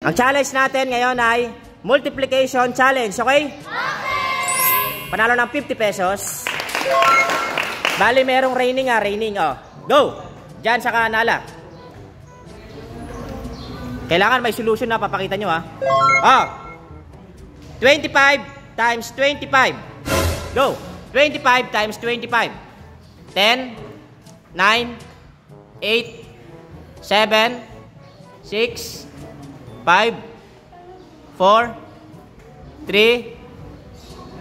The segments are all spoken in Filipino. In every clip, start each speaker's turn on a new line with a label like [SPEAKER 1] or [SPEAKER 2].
[SPEAKER 1] Ang challenge natin ngayon ay multiplication challenge, okay? Panalo ng 50 pesos. Bali, merong raining oh. Go! Diyan sa kanala. Kailangan may solution na papakita nyo, ha? Oh! 25 times 25. Go! 25 times 25. 10, 9, 8, 7, 6, 5, 4, 3,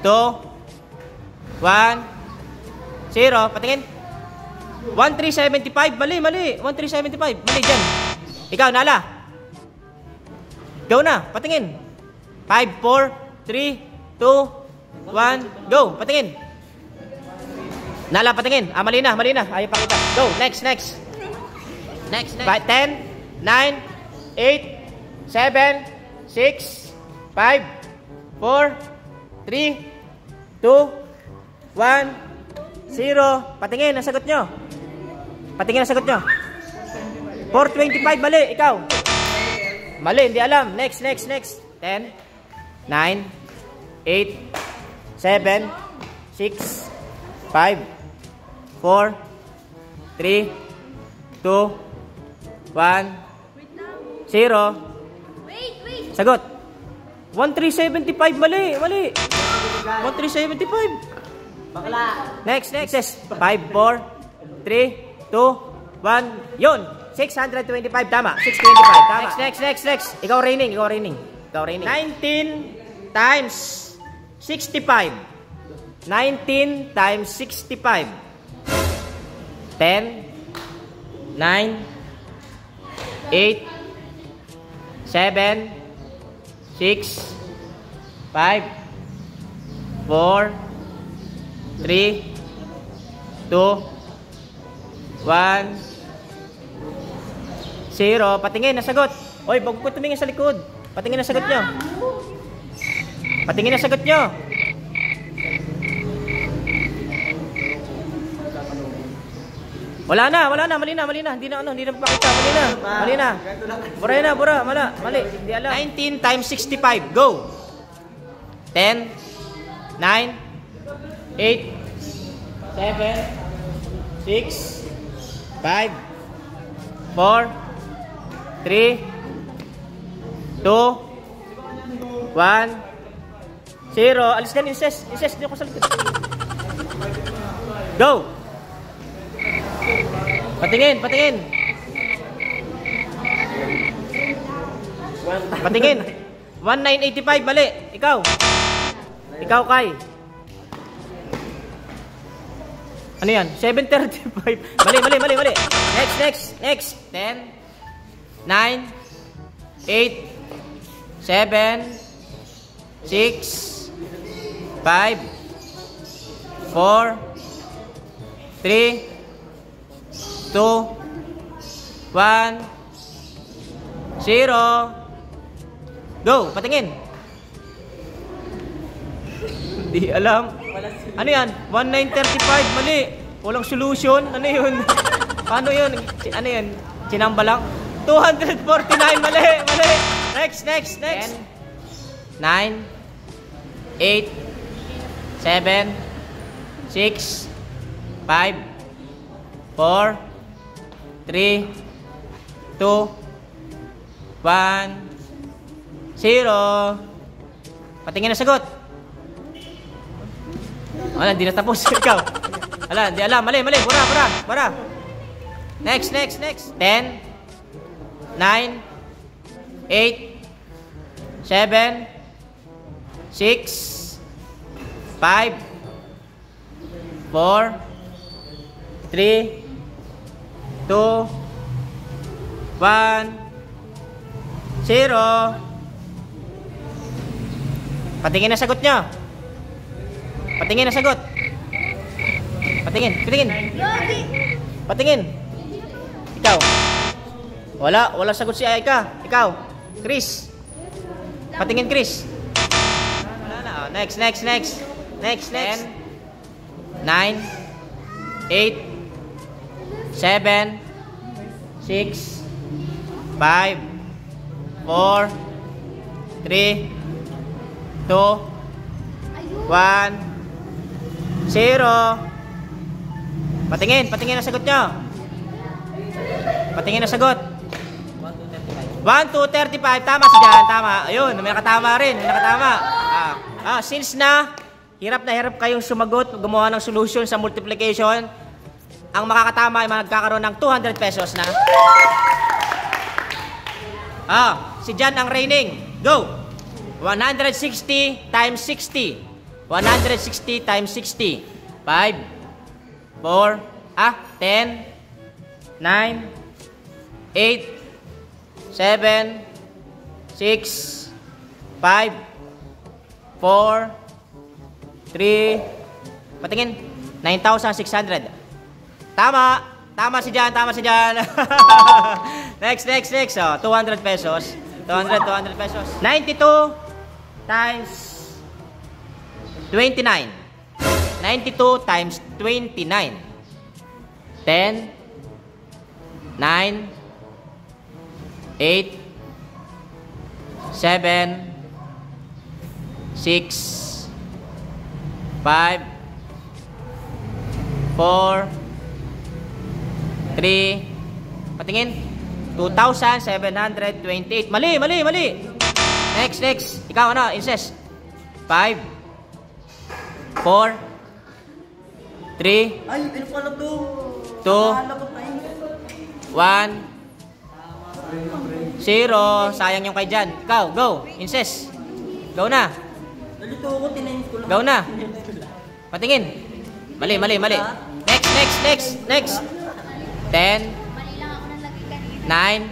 [SPEAKER 1] 2, 1, 0. Patingin. 1375. Mali. 1375. Mali dyan. Ikaw, Nala. Go na. Patingin. 5, 4, 3, 2, 1. Go. Patingin. Nala, patingin. Mali na. Ayaw pakita. Go. Next. 10, 9, 8, 7, 6, 5, 4, 3, 2, 1, 0. Patingin, nasagot nyo. 425, mali. Ikaw. Mali, hindi alam. Next. 10, 9, 8, 7, 6, 5, 4, 3, 2, 1, 0. Sagot. 1375, mali. 1375.
[SPEAKER 2] Bakla.
[SPEAKER 1] Next. 5, 4, 3, 2, 1. Yun. 625, tama. 625, tama. Next. Ikaw raining. 19 times 65. 19 times 65. 10, 9, 8, 7, 6, 5, 4, 3, 2, 1, 0. Patingin, nasagot. Oy, bago ko tumingin sa likod. Patingin, nasagot nyo. Wala na. Mali na. Hindi na papakita. Mali na. Bura. Mali. Hindi alam. 19 times 65. Go. 10, 9, 8, 7, 6, 5, 4, 3, 2, 1, 0. Alis ka, incest. Hindi ako sa likod. Go. Patingin. Patingin. 1985, mali. Ikaw, Kai. Ano yan? 735. Mali. Next. 10, 9, 8, 7, 6, 5, 4, 3, 2, 1, 0. Go, patingin. Hindi alam. Ano yan? 1935, mali. Walang solution. Ano yun? Paano yun? Ano yun? Sinamba lang? 249, mali. Next. 10, 9, 8, 7, 6, 5, 4, 3, 2, 1, 0. Patingin na sagot. Wala, hindi na tapos. Ikaw. Wala, hindi alam. Mali. Bura. Next. 10, 9, 8, 7, 6, 5, 4, 3, 2, 1, 0. Patingin na sagot nyo. Patingin. Ikaw. Wala sagot si Aika. Ikaw, Chris. Patingin, Chris. Wala na. Next. 10, 9, 8, 7, 6, 5, 4, 3, 2, 1, 0. Patingin ang sagot nyo. Patingin ang sagot. 1, 2, 35. Tama si Jan, tama. Ayun, may nakatama rin. May nakatama. Since na hirap kayong sumagot, gumawa ng solution sa multiplication, ang makakatama ay magkakaroon ng 200 pesos na. Si Jan ang reigning. Go! 160 times 60. 160 times 60. 5, 4, 10, 9, 8, 7, 6, 5, 4, 3, patingin, 9,600. Tama! Tama si Jan, tama si Jan. Next. 200 pesos. 200 pesos. 92 times 29. 92 times 29. 10, 9, 8, 7, 6, 5, 4, 3, patingin, 2,728. Mali. Next. Ikaw ano, Inces? 5, 4, 3,
[SPEAKER 2] Ay, ano pala to?
[SPEAKER 1] 2, 1, 0. Sayang yung kay Jan. Ikaw, go. Inces. Go na.
[SPEAKER 2] Nalito ako, tinayin ko lang.
[SPEAKER 1] Go na. Patingin. Mali. Next. 10, 9,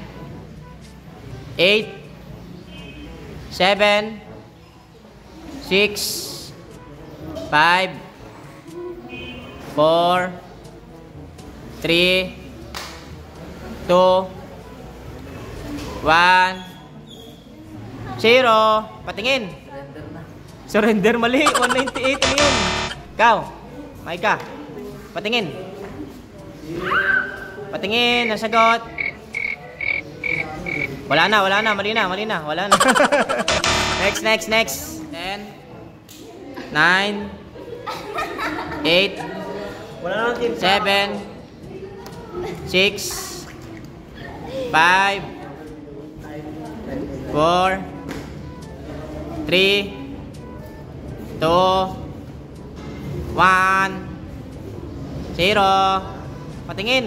[SPEAKER 1] 8, 7, 6, 5, 4, 3, 2, 1, 0. Patingin. Surrender, mali. 198. Ano yun? Ikaw. Maika. Patingin. Patingin. Ang sagot. Wala na. Mali na. Wala na. Next. 10, 9, 8,
[SPEAKER 2] Wala na natin.
[SPEAKER 1] 7, 6, 5, 4, 3, 2, 1, 0. Patingin.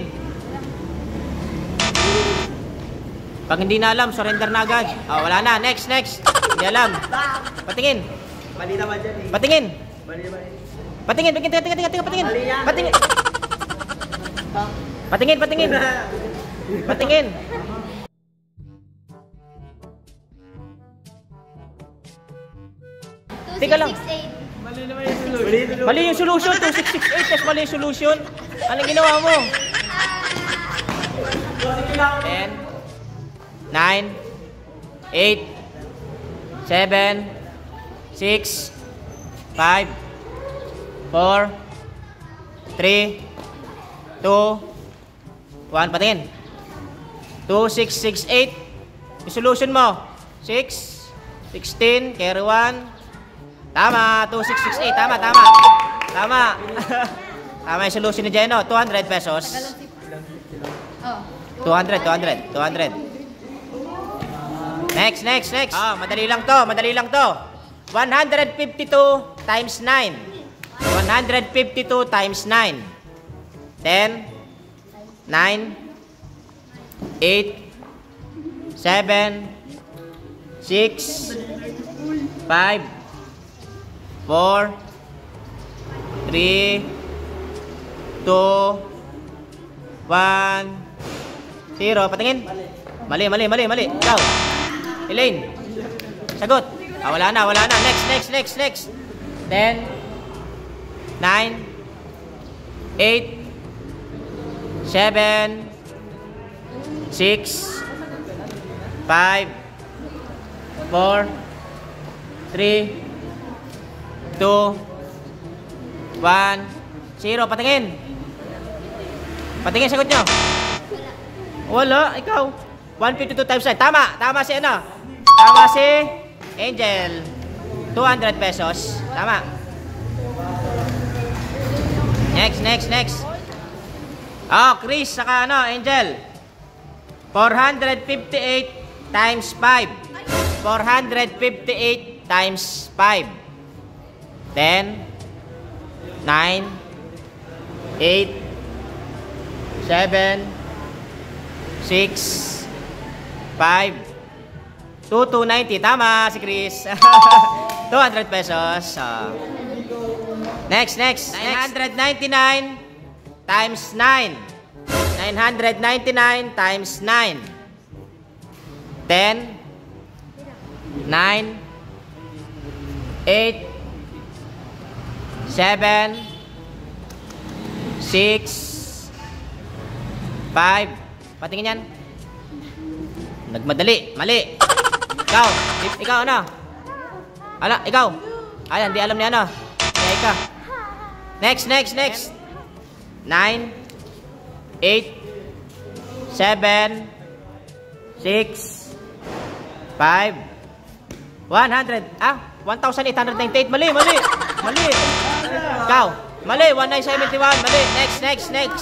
[SPEAKER 1] Pag hindi na alam, surrender na agad. Wala na. Next. Hindi alam. Patingin.
[SPEAKER 2] Mali naman dyan eh.
[SPEAKER 1] Patingin.
[SPEAKER 2] Mali naman eh.
[SPEAKER 1] Patingin. Patingin. Teka lang.
[SPEAKER 2] Mali naman yung solution.
[SPEAKER 1] Mali yung solution. 2668 tapos mali yung solution. Anong ginawa mo? 10, 9, 8, 7, 6, 5, 4, 3, 2, 1. Patingin. 2668. Yung solution mo. 6, 16, carry 1. Tama, 2668. Tama. Tama yung solution ni Jeno. 200 pesos. 200. Next. Madali lang to. 152 times 9. 152 times 9. 10, 9, 8, 7, 6, 5, 4, 3, 2, 1, 0. Patingin. Mali. Ikaw. Elaine. Sagot. Wala na. Next. 10, 9, 8, 7, 6, 5, 4, 3, 2, 1, 0. Patingin. Sagot nyo. Wala. Ikaw. 152 times 9. Tama si ano? Tama si Angel, 200 pesos. Tama. Next. Oh, Chris, saka ano, Angel. 458 times 5. 458 times 5. 10, 9, 8, 7, 6, 5, 290. Tama si Chris. 200 pesos. Next. 999 times 9. 999 times 9. 10, 9, 8, 7, 6, 5. Patingin yan. Nagmadali. Mali. Ikaw ano? Ikaw. Ayan, di alam niya ano. Kaya ikaw. Next. 9, 8, 7, 6, 5, 100. 1,898. Mali. Ikaw. Mali. 1,971. Mali. Next. 10,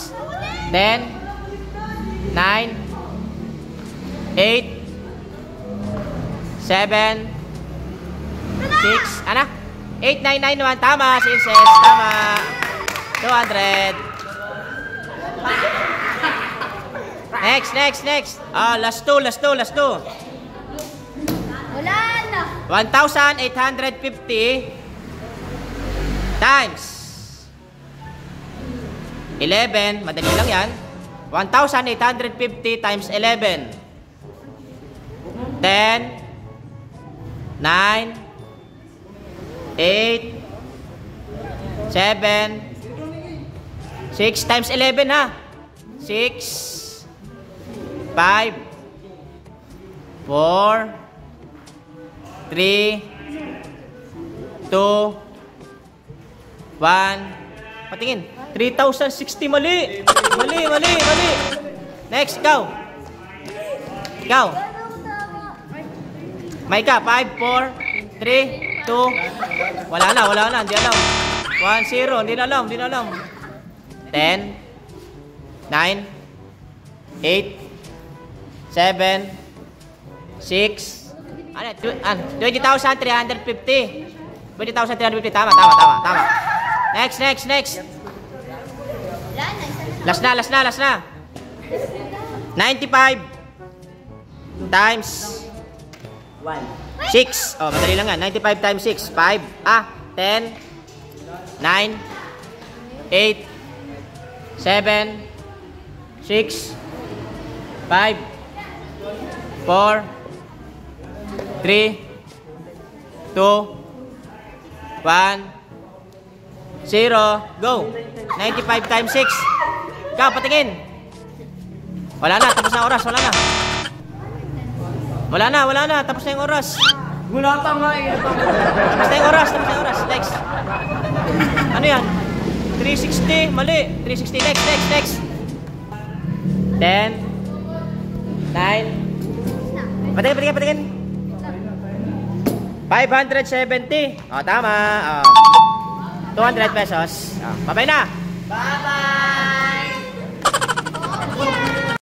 [SPEAKER 1] 9, 8, 7, 6, 8991. Tama, si Inces. Tama. 200. Next. Last two.
[SPEAKER 3] Wala na.
[SPEAKER 1] 1,850 times 11. Madali lang yan. 1,850 times 11. 10, 9, 8, 7, 6 times 11 ha. 6, 5, 4, 3, 2, 1. Patingin. 3,060. Mali. Next, ikaw. May ka. 5, 4, 3, 2. Wala na. Hindi alam. 1, 0. Hindi na alam. 10, 9, 8, 7, 6. 20,350. 20,350. Tama. Next. Last na. 95 times 6. Oh, madali lang yan. 95 times 6. 5. 10, 9, 8, 7, 6, 5, 4, 3, 2, 1, 0. Go. 95 times 6. Ikaw, patingin. Wala na. Tapos na oras. Wala na. Tapos na yung oras.
[SPEAKER 2] Gulata nga eh.
[SPEAKER 1] Tapos na yung oras. Next. Ano yan? 360. Mali. 360. Next. 10, 9. Patingin. 570. Tama. 200 pesos. Bye-bye na.
[SPEAKER 2] Bye-bye.